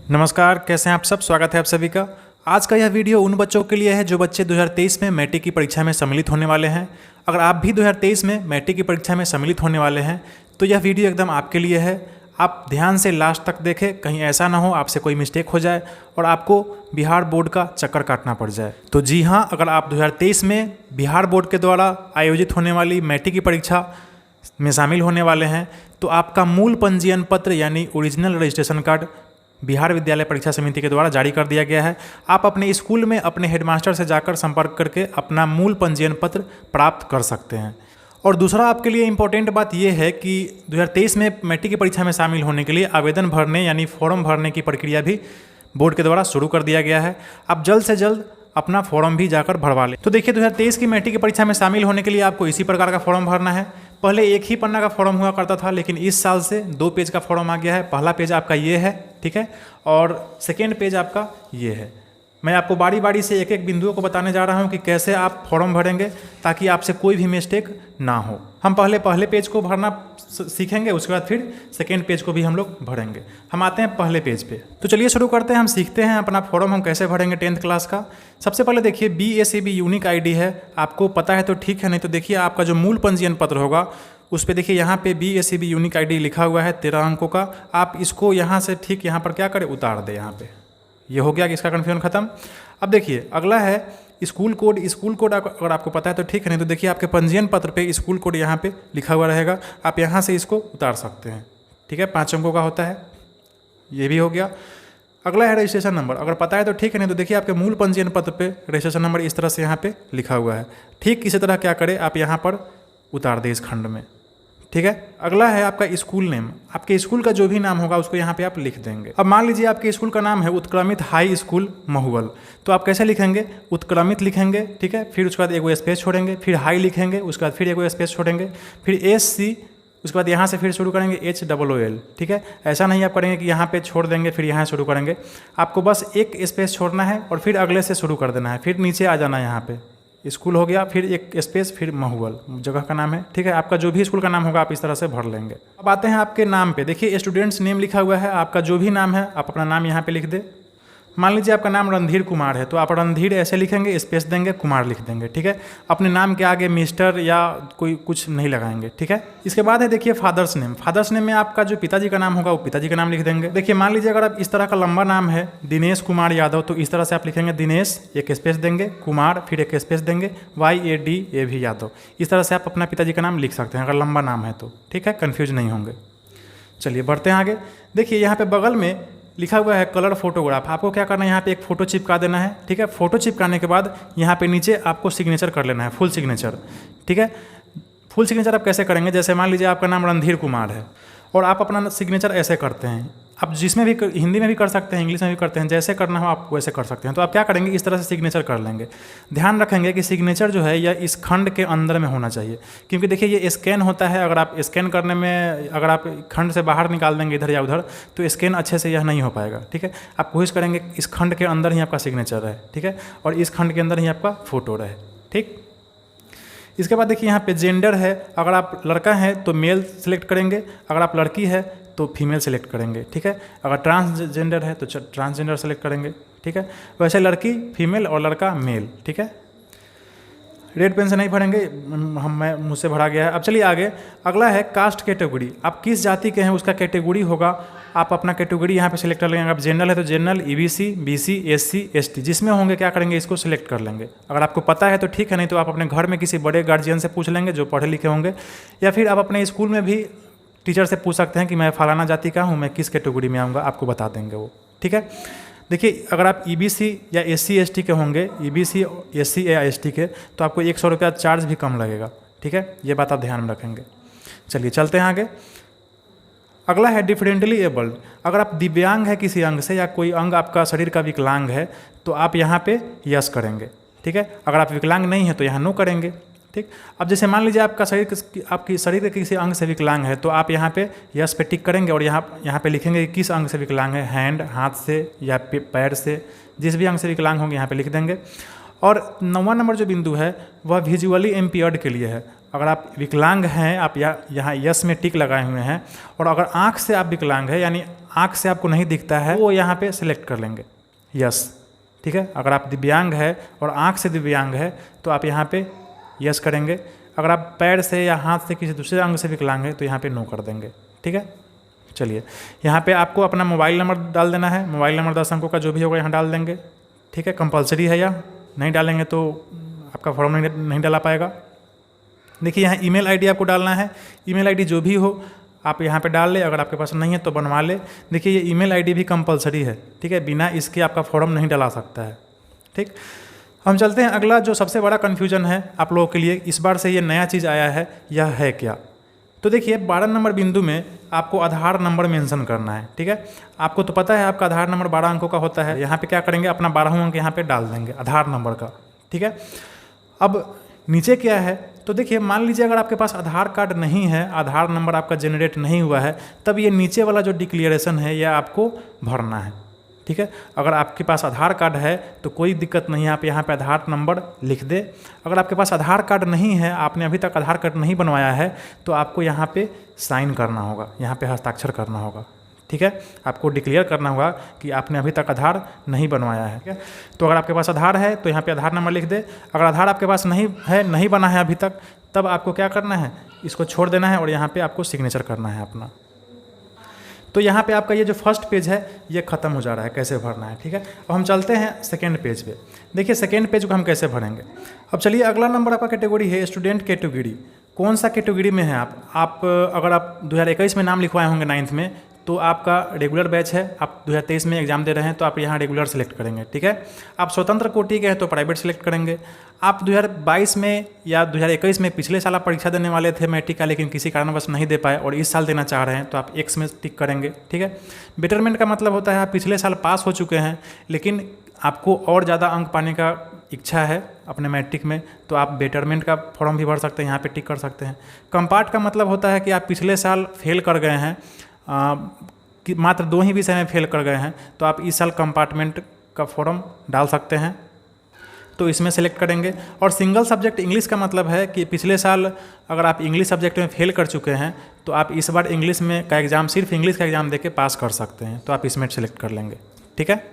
नमस्कार, कैसे हैं आप सब। स्वागत है आप सभी का। आज का यह वीडियो उन बच्चों के लिए है जो बच्चे 2023 में मैट्रिक की परीक्षा में सम्मिलित होने वाले हैं। अगर आप भी 2023 में मैट्रिक की परीक्षा में सम्मिलित होने वाले हैं तो यह वीडियो एकदम आपके लिए है। आप ध्यान से लास्ट तक देखें, कहीं ऐसा ना हो आपसे कोई मिस्टेक हो जाए और आपको बिहार बोर्ड का चक्कर काटना पड़ जाए। तो जी हाँ, अगर आप 2023 में बिहार बोर्ड के द्वारा आयोजित होने वाली मैट्रिक की परीक्षा में शामिल होने वाले हैं तो आपका मूल पंजीयन पत्र यानी ओरिजिनल रजिस्ट्रेशन कार्ड बिहार विद्यालय परीक्षा समिति के द्वारा जारी कर दिया गया है। आप अपने स्कूल में अपने हेडमास्टर से जाकर संपर्क करके अपना मूल पंजीयन पत्र प्राप्त कर सकते हैं। और दूसरा आपके लिए इम्पोर्टेंट बात यह है कि 2023 में मैट्रिक की परीक्षा में शामिल होने के लिए आवेदन भरने यानी फॉर्म भरने की प्रक्रिया भी बोर्ड के द्वारा शुरू कर दिया गया है। आप जल्द से जल्द अपना फॉर्म भी जाकर भरवा लें। तो देखिए, 2023 की मैट्रिक की परीक्षा में शामिल होने के लिए आपको इसी प्रकार का फॉर्म भरना है। पहले एक ही पन्ना का फॉर्म हुआ करता था, लेकिन इस साल से 2 पेज का फॉर्म आ गया है। पहला पेज आपका ये है, ठीक है, और सेकेंड पेज आपका ये है। मैं आपको बारी बारी से एक एक बिंदुओं को बताने जा रहा हूँ कि कैसे आप फॉर्म भरेंगे ताकि आपसे कोई भी मिस्टेक ना हो। हम पहले पेज को भरना सीखेंगे, उसके बाद फिर सेकेंड पेज को भी हम लोग भरेंगे। हम आते हैं पहले पेज पे। तो चलिए शुरू करते हैं। हम सीखते हैं अपना फॉर्म हम कैसे भरेंगे 10th क्लास का। सबसे पहले देखिए, BACB यूनिक ID है। आपको पता है तो ठीक है, नहीं तो देखिए आपका जो मूल पंजीयन पत्र होगा उस पर देखिए यहाँ पे BACB यूनिक ID लिखा हुआ है 13 अंकों का। आप इसको यहाँ से ठीक यहाँ पर क्या करें, उतार दें। यहाँ पे ये हो गया कि इसका कन्फ्यूजन खत्म। अब देखिए अगला है स्कूल कोड। स्कूल कोड अगर आपको पता है तो ठीक है, नहीं तो देखिए आपके पंजीयन पत्र पे स्कूल कोड यहाँ पे लिखा हुआ रहेगा। आप यहाँ से इसको उतार सकते हैं, ठीक है। 5 अंकों का होता है, ये भी हो गया। अगला है रजिस्ट्रेशन नंबर। अगर पता है तो ठीक है, नहीं तो देखिए आपके मूल पंजीयन पत्र पे रजिस्ट्रेशन नंबर इस तरह से यहाँ पे लिखा हुआ है। ठीक इसी तरह क्या करें, आप यहाँ पर उतार दें इस खंड में, ठीक है। अगला है आपका स्कूल नेम। आपके स्कूल का जो भी नाम होगा उसको यहाँ पे आप लिख देंगे। अब मान लीजिए आपके स्कूल का नाम है उत्क्रमित हाई स्कूल महुअल, तो आप कैसे लिखेंगे, उत्क्रमित लिखेंगे, ठीक है। फिर उसके बाद एगो स्पेस छोड़ेंगे, फिर हाई लिखेंगे, उसके बाद फिर एगो स्पेस छोड़ेंगे, फिर SC, उसके बाद यहाँ से फिर शुरू करेंगे HOOL, ठीक है। ऐसा नहीं आप करेंगे कि यहाँ पे छोड़ देंगे फिर यहाँ शुरू करेंगे। आपको बस एक स्पेस छोड़ना है और फिर अगले से शुरू कर देना है, फिर नीचे आ जाना है। यहाँ पे स्कूल हो गया, फिर एक स्पेस, फिर महुअल जगह का नाम है, ठीक है। आपका जो भी स्कूल का नाम होगा आप इस तरह से भर लेंगे। अब आते हैं आपके नाम पे। देखिए स्टूडेंट्स नेम लिखा हुआ है। आपका जो भी नाम है आप अपना नाम यहाँ पे लिख दे। मान लीजिए आपका नाम रणधीर कुमार है, तो आप रणधीर ऐसे लिखेंगे, स्पेस देंगे, कुमार लिख देंगे, ठीक है। अपने नाम के आगे मिस्टर या कोई कुछ नहीं लगाएंगे, ठीक है। इसके बाद है देखिए फादर्स नेम। फादर्स नेम में आपका जो पिताजी का नाम होगा वो पिताजी का नाम लिख देंगे। देखिए मान लीजिए अगर आप इस तरह का लंबा नाम है दिनेश कुमार यादव, तो इस तरह से आप लिखेंगे दिनेश, एक स्पेस देंगे, कुमार, फिर एक स्पेस देंगे, YADAV यादव। इस तरह से आप अपना पिताजी का नाम लिख सकते हैं अगर लंबा नाम है तो, ठीक है, कन्फ्यूज नहीं होंगे। चलिए बढ़ते हैं आगे। देखिए यहाँ पे बगल में लिखा हुआ है कलर फोटोग्राफ। आपको क्या करना है, यहाँ पे एक फ़ोटो चिपका देना है, ठीक है। फोटो चिपकाने के बाद यहाँ पे नीचे आपको सिग्नेचर कर लेना है, फुल सिग्नेचर, ठीक है। फुल सिग्नेचर आप कैसे करेंगे, जैसे मान लीजिए आपका नाम रणधीर कुमार है और आप अपना सिग्नेचर ऐसे करते हैं। आप जिसमें भी, हिंदी में भी कर सकते हैं, इंग्लिश में भी करते हैं, जैसे करना हो आप वैसे कर सकते हैं। तो आप क्या करेंगे, इस तरह से सिग्नेचर कर लेंगे। ध्यान रखेंगे कि सिग्नेचर जो है यह इस खंड के अंदर में होना चाहिए, क्योंकि देखिए ये स्कैन होता है। अगर आप स्कैन करने में अगर आप खंड से बाहर निकाल देंगे इधर या उधर तो स्कैन अच्छे से यह नहीं हो पाएगा, ठीक है। आप कोशिश करेंगे इस खंड के अंदर ही आपका सिग्नेचर रहे, ठीक है, और इस खंड के अंदर ही आपका फोटो रहे, ठीक। इसके बाद देखिए यहाँ पे जेंडर है। अगर आप लड़का हैं तो मेल सेलेक्ट करेंगे, अगर आप लड़की है तो फीमेल सेलेक्ट करेंगे, ठीक है। अगर ट्रांसजेंडर है तो ट्रांसजेंडर सेलेक्ट करेंगे, ठीक है। वैसे लड़की फीमेल और लड़का मेल, ठीक है। रेड पेन से नहीं भरेंगे, मैं मुझसे भरा गया है। अब चलिए आगे। अगला है कास्ट कैटेगरी। आप किस जाति के हैं उसका कैटेगरी होगा। आप अपना कैटेगरी यहाँ पे सिलेक्ट कर लेंगे। आप जनरल है तो general, EBC, BC, SC, ST जिसमें होंगे क्या करेंगे, इसको सिलेक्ट कर लेंगे। अगर आपको पता है तो ठीक है, नहीं तो आप अपने घर में किसी बड़े गार्जियन से पूछ लेंगे जो पढ़े लिखे होंगे, या फिर आप अपने स्कूल में भी टीचर से पूछ सकते हैं कि मैं फलाना जाति का हूँ, मैं किस कैटेगरी में आऊँगा, आपको बता देंगे वो, ठीक है। देखिए अगर आप EBC या SC ST के होंगे, EBC SC या ST के, तो आपको 100 रुपया चार्ज भी कम लगेगा, ठीक है। ये बात आप ध्यान में रखेंगे। चलिए चलते हैं आगे। अगला है डिफरेंटली एबल्ड। अगर आप दिव्यांग है किसी अंग से या कोई अंग आपका शरीर का विकलांग है तो आप यहाँ पे यस करेंगे, ठीक है। अगर आप विकलांग नहीं है तो यहाँ नो करेंगे, ठीक। अब जैसे मान लीजिए आपका आपकी शरीर के किसी अंग से विकलांग है तो आप यहाँ पे यस पे टिक करेंगे और यहाँ पे लिखेंगे कि किस अंग से विकलांग है, हैंड, हाथ से या पैर से, जिस भी अंग से विकलांग होंगे यहाँ पे लिख देंगे। और 9वां नंबर जो बिंदु है वह विजुअली इम्पेयर्ड के लिए है। अगर आप विकलांग हैं, आप यहाँ यस में टिक लगाए हुए हैं, और अगर आँख से आप विकलांग है यानी आँख से आपको नहीं दिखता है, वो यहाँ पे सिलेक्ट कर लेंगे यस। ठीक है, अगर आप दिव्यांग है और आँख से दिव्यांग है तो आप यहाँ पे यस करेंगे। अगर आप पैर से या हाथ से किसी दूसरे अंग से विकलांग है तो यहाँ पे नो कर देंगे। ठीक है, चलिए यहाँ पे आपको अपना मोबाइल नंबर डाल देना है। मोबाइल नंबर 10 अंकों का जो भी होगा यहाँ डाल देंगे। ठीक है, कंपलसरी है, या नहीं डालेंगे तो आपका फॉर्म नहीं डाला पाएगा। देखिए यहाँ ईमेल आईडी आपको डालना है। ईमेल आईडी जो भी हो आप यहाँ पे डाल ले, अगर आपके पास नहीं है तो बनवा ले। देखिए ये ईमेल आईडी भी कंपलसरी है। ठीक है, बिना इसके आपका फॉर्म नहीं डाला सकता है। ठीक, हम चलते हैं अगला जो सबसे बड़ा कन्फ्यूजन है आप लोगों के लिए, इस बार से ये नया चीज़ आया है, यह है क्या। तो देखिए 12 नंबर बिंदु में आपको आधार नंबर मेंशन करना है। ठीक है, आपको तो पता है आपका आधार नंबर 12 अंकों का होता है। यहाँ पे क्या करेंगे, अपना 12वां अंक यहाँ पे डाल देंगे आधार नंबर का। ठीक है, अब नीचे क्या है, तो देखिए मान लीजिए अगर आपके पास आधार कार्ड नहीं है, आधार नंबर आपका जनरेट नहीं हुआ है, तब ये नीचे वाला जो डिक्लेरेशन है यह आपको भरना है। ठीक है, अगर आपके पास आधार कार्ड है तो कोई दिक्कत नहीं है, आप यहाँ पे आधार नंबर लिख दे। अगर आपके पास आधार कार्ड नहीं है, आपने अभी तक आधार कार्ड नहीं बनवाया है, तो आपको यहाँ पे साइन करना होगा, यहाँ पे हस्ताक्षर करना होगा। ठीक है, आपको डिक्लेयर करना होगा कि आपने अभी तक आधार नहीं बनवाया है। ठीक है, तो अगर आपके पास आधार है तो यहाँ पे आधार नंबर लिख दे। अगर आधार आपके पास नहीं है, नहीं बना है अभी तक, तब आपको क्या करना है, इसको छोड़ देना है और यहाँ पे आपको सिग्नेचर करना है अपना। तो यहाँ पे आपका ये जो फर्स्ट पेज है ये ख़त्म हो जा रहा है कैसे भरना है। ठीक है, अब हम चलते हैं सेकेंड पेज पे। देखिए सेकेंड पेज को हम कैसे भरेंगे। अब चलिए अगला नंबर आपका कैटेगरी है स्टूडेंट कैटेगरी। कौन सा कैटेगरी में है आप अगर आप 2021 में नाम लिखवाए होंगे 9th में, तो आपका रेगुलर बैच है, आप 2023 में एग्जाम दे रहे हैं तो आप यहाँ रेगुलर सेलेक्ट करेंगे। ठीक है, आप स्वतंत्र कोटि के हैं तो प्राइवेट सेलेक्ट करेंगे। आप 2022 में या 2021 में पिछले साल आप परीक्षा देने वाले थे मैट्रिक का, लेकिन किसी कारणवश नहीं दे पाए और इस साल देना चाह रहे हैं तो आप एक्स में टिक करेंगे। ठीक है, बेटरमेंट का मतलब होता है आप पिछले साल पास हो चुके हैं लेकिन आपको और ज़्यादा अंक पाने का इच्छा है अपने मैट्रिक में, तो आप बेटरमेंट का फॉर्म भी भर सकते हैं, यहाँ पे टिक कर सकते हैं। कंपार्ट का मतलब होता है कि आप पिछले साल फेल कर गए हैं, कि मात्र 2 ही विषय में फेल कर गए हैं, तो आप इस साल कंपार्टमेंट का फॉर्म डाल सकते हैं, तो इसमें सेलेक्ट करेंगे। और सिंगल सब्जेक्ट इंग्लिश का मतलब है कि पिछले साल अगर आप इंग्लिश सब्जेक्ट में फेल कर चुके हैं तो आप इस बार इंग्लिश में का एग्ज़ाम, सिर्फ इंग्लिश का एग्ज़ाम देके पास कर सकते हैं, तो आप इसमें सेलेक्ट कर लेंगे। ठीक है,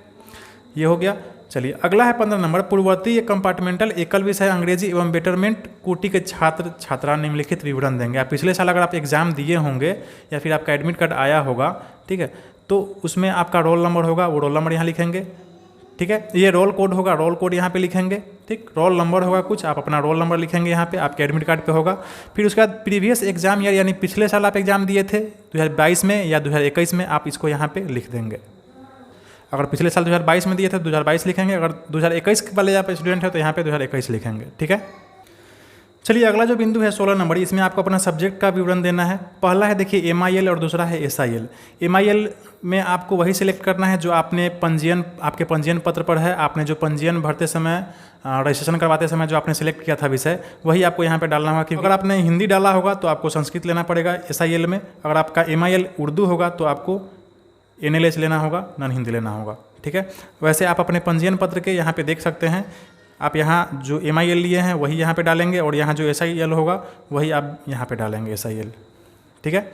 ये हो गया। चलिए अगला है 15 नंबर पूर्ववर्ती कंपार्टमेंटल एकल विषय अंग्रेजी एवं बेटरमेंट कोटि के छात्र छात्रा निम्नलिखित विवरण देंगे। आप पिछले साल अगर आप एग्ज़ाम दिए होंगे या फिर आपका एडमिट कार्ड आया होगा, ठीक है, तो उसमें आपका रोल नंबर होगा, वो रोल नंबर यहाँ लिखेंगे। ठीक है, ये रोल कोड होगा, रोल कोड यहाँ पे लिखेंगे। ठीक, रोल नंबर होगा कुछ, आप अपना रोल नंबर लिखेंगे यहाँ पे, आपके एडमिट कार्ड पे होगा। फिर उसके बाद प्रीवियस एग्जाम ईयर यानी पिछले साल आप एग्जाम दिए थे 2022 में या 2021 में, आप इसको यहाँ पे लिख देंगे। अगर पिछले साल 2022 में दिए थे 2022 लिखेंगे, अगर 2021 वाले आप स्टूडेंट है तो यहाँ पे 2021 लिखेंगे। ठीक है, चलिए अगला जो बिंदु है 16 नंबर, इसमें आपको अपना सब्जेक्ट का विवरण देना है। पहला है देखिए MIL और दूसरा है SIL। MIL में आपको वही सिलेक्ट करना है जो आपने पंजीयन, आपके पंजीयन पत्र पर है, आपने जो पंजीयन भरते समय, रजिस्ट्रेशन करवाते समय जो आपने सेलेक्ट किया था विषय, वही आपको यहाँ पे डालना होगा। कि अगर आपने हिंदी डाला होगा तो आपको संस्कृत लेना पड़ेगा SIL में, अगर आपका MIL उर्दू होगा तो आपको NLH लेना होगा, नॉन हिंदी लेना होगा। ठीक है, वैसे आप अपने पंजीयन पत्र के यहाँ पे देख सकते हैं, आप यहाँ जो MIL लिए हैं वही यहाँ पे डालेंगे और यहाँ जो SIL होगा वही आप यहाँ पे डालेंगे SIL। ठीक है,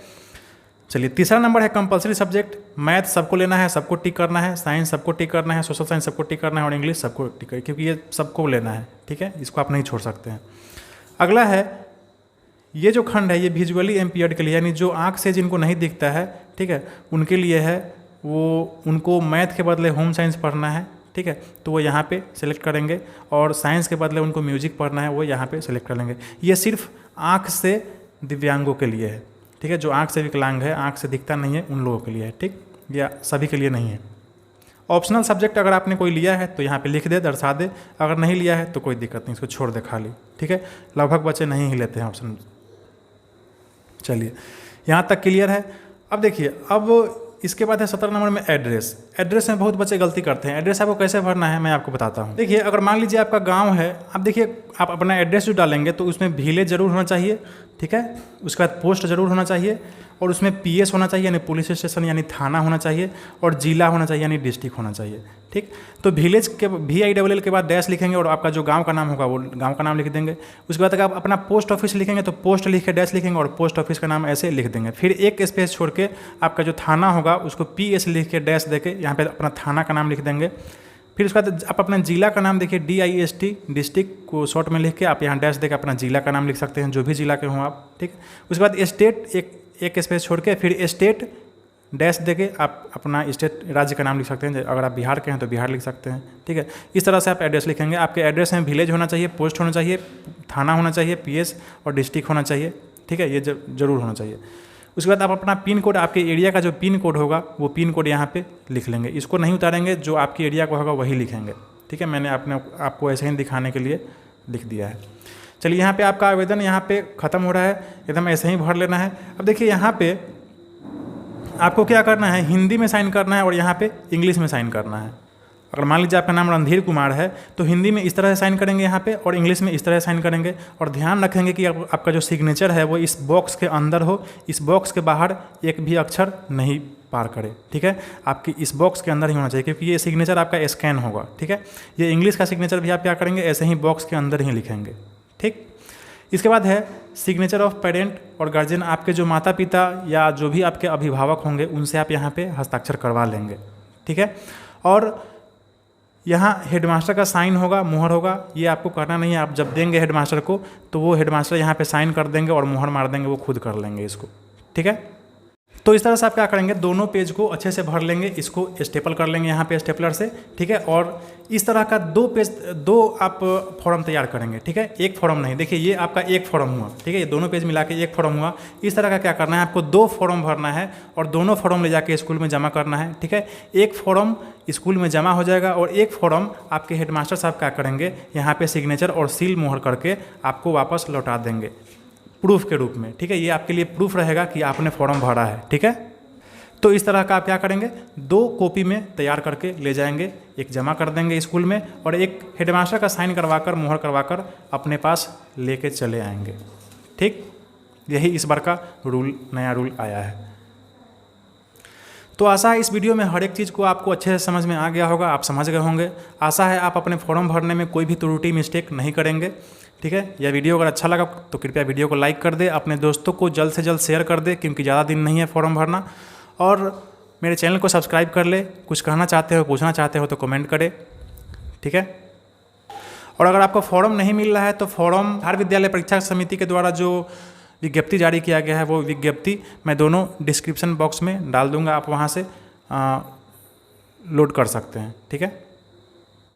चलिए तीसरा नंबर है कंपलसरी सब्जेक्ट। मैथ सबको लेना है, सबको टिक करना है, साइंस सबको टिक करना है, सोशल साइंस सबको टिक करना है और इंग्लिश सबको टिक करना है, क्योंकि ये सबको लेना है। ठीक है, इसको आप नहीं छोड़ सकते हैं। अगला है ये जो खंड है ये विजुअली इम्पेयर्ड के लिए, यानी जो आँख से जिनको नहीं दिखता है, ठीक है, उनके लिए है। वो उनको मैथ के बदले होम साइंस पढ़ना है। ठीक है, तो वो यहाँ पे सेलेक्ट करेंगे और साइंस के बदले उनको म्यूजिक पढ़ना है, वो यहाँ पे सेलेक्ट कर लेंगे। ये सिर्फ आँख से दिव्यांगों के लिए है। ठीक है, जो आँख से विकलांग है, आँख से दिखता नहीं है, उन लोगों के लिए है। ठीक, या सभी के लिए नहीं है। ऑप्शनल सब्जेक्ट अगर आपने कोई लिया है तो यहाँ पे लिख दे, दर्शा दे, अगर नहीं लिया है तो कोई दिक्कत नहीं, इसको छोड़ दे खाली। ठीक है, लगभग बच्चे नहीं ही लेते हैं ऑप्शन। चलिए यहाँ तक क्लियर है। अब देखिए, अब इसके बाद है 17 नंबर में एड्रेस। एड्रेस में बहुत बच्चे गलती करते हैं। एड्रेस आपको कैसे भरना है मैं आपको बताता हूँ। देखिए, अगर मान लीजिए आपका गांव है, अब देखिए आप अपना एड्रेस जो डालेंगे तो उसमें विलेज जरूर होना चाहिए। ठीक है। उसके बाद पोस्ट ज़रूर होना चाहिए और उसमें PS होना चाहिए यानी पुलिस स्टेशन यानी थाना होना चाहिए और जिला होना चाहिए यानी डिस्ट्रिक्ट होना चाहिए, ठीक। तो विलेज के VILL के बाद डैश लिखेंगे और आपका जो गांव का नाम होगा वो गांव का नाम लिख देंगे। उसके बाद अगर आप अपना पोस्ट ऑफिस लिखेंगे तो पोस्ट लिख के डैश लिखेंगे और पोस्ट ऑफिस का नाम ऐसे लिख देंगे। फिर एक स्पेस छोड़ के आपका जो थाना होगा उसको PS लिख के डैश दे के यहाँ पर अपना थाना का नाम लिख देंगे। फिर उसके बाद आप अपना जिला का नाम देखिए DIST डिस्ट्रिक्ट को शॉर्ट में लिख के आप यहाँ डैश देकर अपना जिला का नाम लिख सकते हैं, जो भी जिला के हों आप, ठीक। उसके बाद स्टेट एक स्पेस छोड़ के फिर स्टेट डैश देके आप अपना स्टेट राज्य का नाम लिख सकते हैं। अगर आप बिहार के हैं तो बिहार लिख सकते हैं, ठीक है। इस तरह से आप एड्रेस लिखेंगे। आपके एड्रेस में विलेज होना चाहिए, पोस्ट होना चाहिए, थाना होना चाहिए, PS और डिस्ट्रिक्ट होना चाहिए, ठीक है। ये जरूर होना चाहिए। उसके बाद आप अपना पिन कोड, आपके एरिया का जो पिन कोड होगा वो पिन कोड यहाँ पे लिख लेंगे। इसको नहीं उतारेंगे, जो आपके एरिया का होगा वही लिखेंगे, ठीक है। मैंने आपको ऐसे ही दिखाने के लिए लिख दिया है। चलिए यहाँ पे आपका आवेदन यहाँ पे ख़त्म हो रहा है, एकदम ऐसे ही भर लेना है। अब देखिए यहाँ पे आपको क्या करना है, हिंदी में साइन करना है और यहाँ पे इंग्लिश में साइन करना है। अगर मान लीजिए आपका नाम रणधीर कुमार है तो हिंदी में इस तरह से साइन करेंगे यहाँ पे और इंग्लिश में इस तरह से साइन करेंगे। और ध्यान रखेंगे कि आपका जो सिग्नेचर है वो इस बॉक्स के अंदर हो, इस बॉक्स के बाहर एक भी अक्षर नहीं पार करे, ठीक है। आपकी इस बॉक्स के अंदर ही होना चाहिए क्योंकि ये सिग्नेचर आपका स्कैन होगा, ठीक है। ये इंग्लिश का सिग्नेचर भी आप क्या करेंगे, ऐसे ही बॉक्स के अंदर ही लिखेंगे, ठीक। इसके बाद है सिग्नेचर ऑफ पेरेंट और गार्जियन। आपके जो माता पिता या जो भी आपके अभिभावक होंगे उनसे आप यहाँ पे हस्ताक्षर करवा लेंगे, ठीक है। और यहाँ हेडमास्टर का साइन होगा, मुहर होगा, ये आपको करना नहीं है। आप जब देंगे हेडमास्टर को तो वो हेडमास्टर यहाँ पे साइन कर देंगे और मुहर मार देंगे, वो खुद कर लेंगे इसको, ठीक है। तो इस तरह से आप क्या करेंगे, दोनों पेज को अच्छे से भर लेंगे, इसको स्टेपल कर लेंगे यहाँ पे स्टेपलर से, ठीक है। और इस तरह का दो आप फॉर्म तैयार करेंगे, ठीक है। एक फॉर्म नहीं, देखिए ये आपका एक फॉर्म हुआ, ठीक है। ये दोनों पेज मिला के एक फॉर्म हुआ। इस तरह का क्या करना है, आपको 2 फॉर्म भरना है और दोनों फॉर्म ले जाके स्कूल में जमा करना है, ठीक है। एक फॉर्म स्कूल में जमा हो जाएगा और एक फॉर्म आपके हेडमास्टर साहब क्या करेंगे, यहाँ पे सिग्नेचर और सील मोहर करके आपको वापस लौटा देंगे प्रूफ के रूप में, ठीक है। ये आपके लिए प्रूफ रहेगा कि आपने फॉर्म भरा है, ठीक है। तो इस तरह का आप क्या करेंगे, 2 कॉपी में तैयार करके ले जाएंगे, एक जमा कर देंगे स्कूल में और एक हेडमास्टर का साइन करवाकर मुहर करवाकर अपने पास लेके चले आएंगे, ठीक। यही इस बार का नया रूल आया है। तो आशा है इस वीडियो में हर एक चीज़ को आपको अच्छे से समझ में आ गया होगा, आप समझ गए होंगे। आशा है आप अपने फॉर्म भरने में कोई भी त्रुटि मिस्टेक नहीं करेंगे, ठीक है। यह वीडियो अगर अच्छा लगा तो कृपया वीडियो को लाइक कर दे, अपने दोस्तों को जल्द से जल्द शेयर कर दे क्योंकि ज़्यादा दिन नहीं है फॉर्म भरना। और मेरे चैनल को सब्सक्राइब कर ले। कुछ कहना चाहते हो, पूछना चाहते हो तो कमेंट करें, ठीक है। और अगर आपको फॉर्म नहीं मिल रहा है तो फॉर्म बिहार विद्यालय परीक्षा समिति के द्वारा जो विज्ञप्ति जारी किया गया है वो विज्ञप्ति मैं दोनों डिस्क्रिप्शन बॉक्स में डाल दूंगा, आप वहाँ से लोड कर सकते हैं, ठीक है।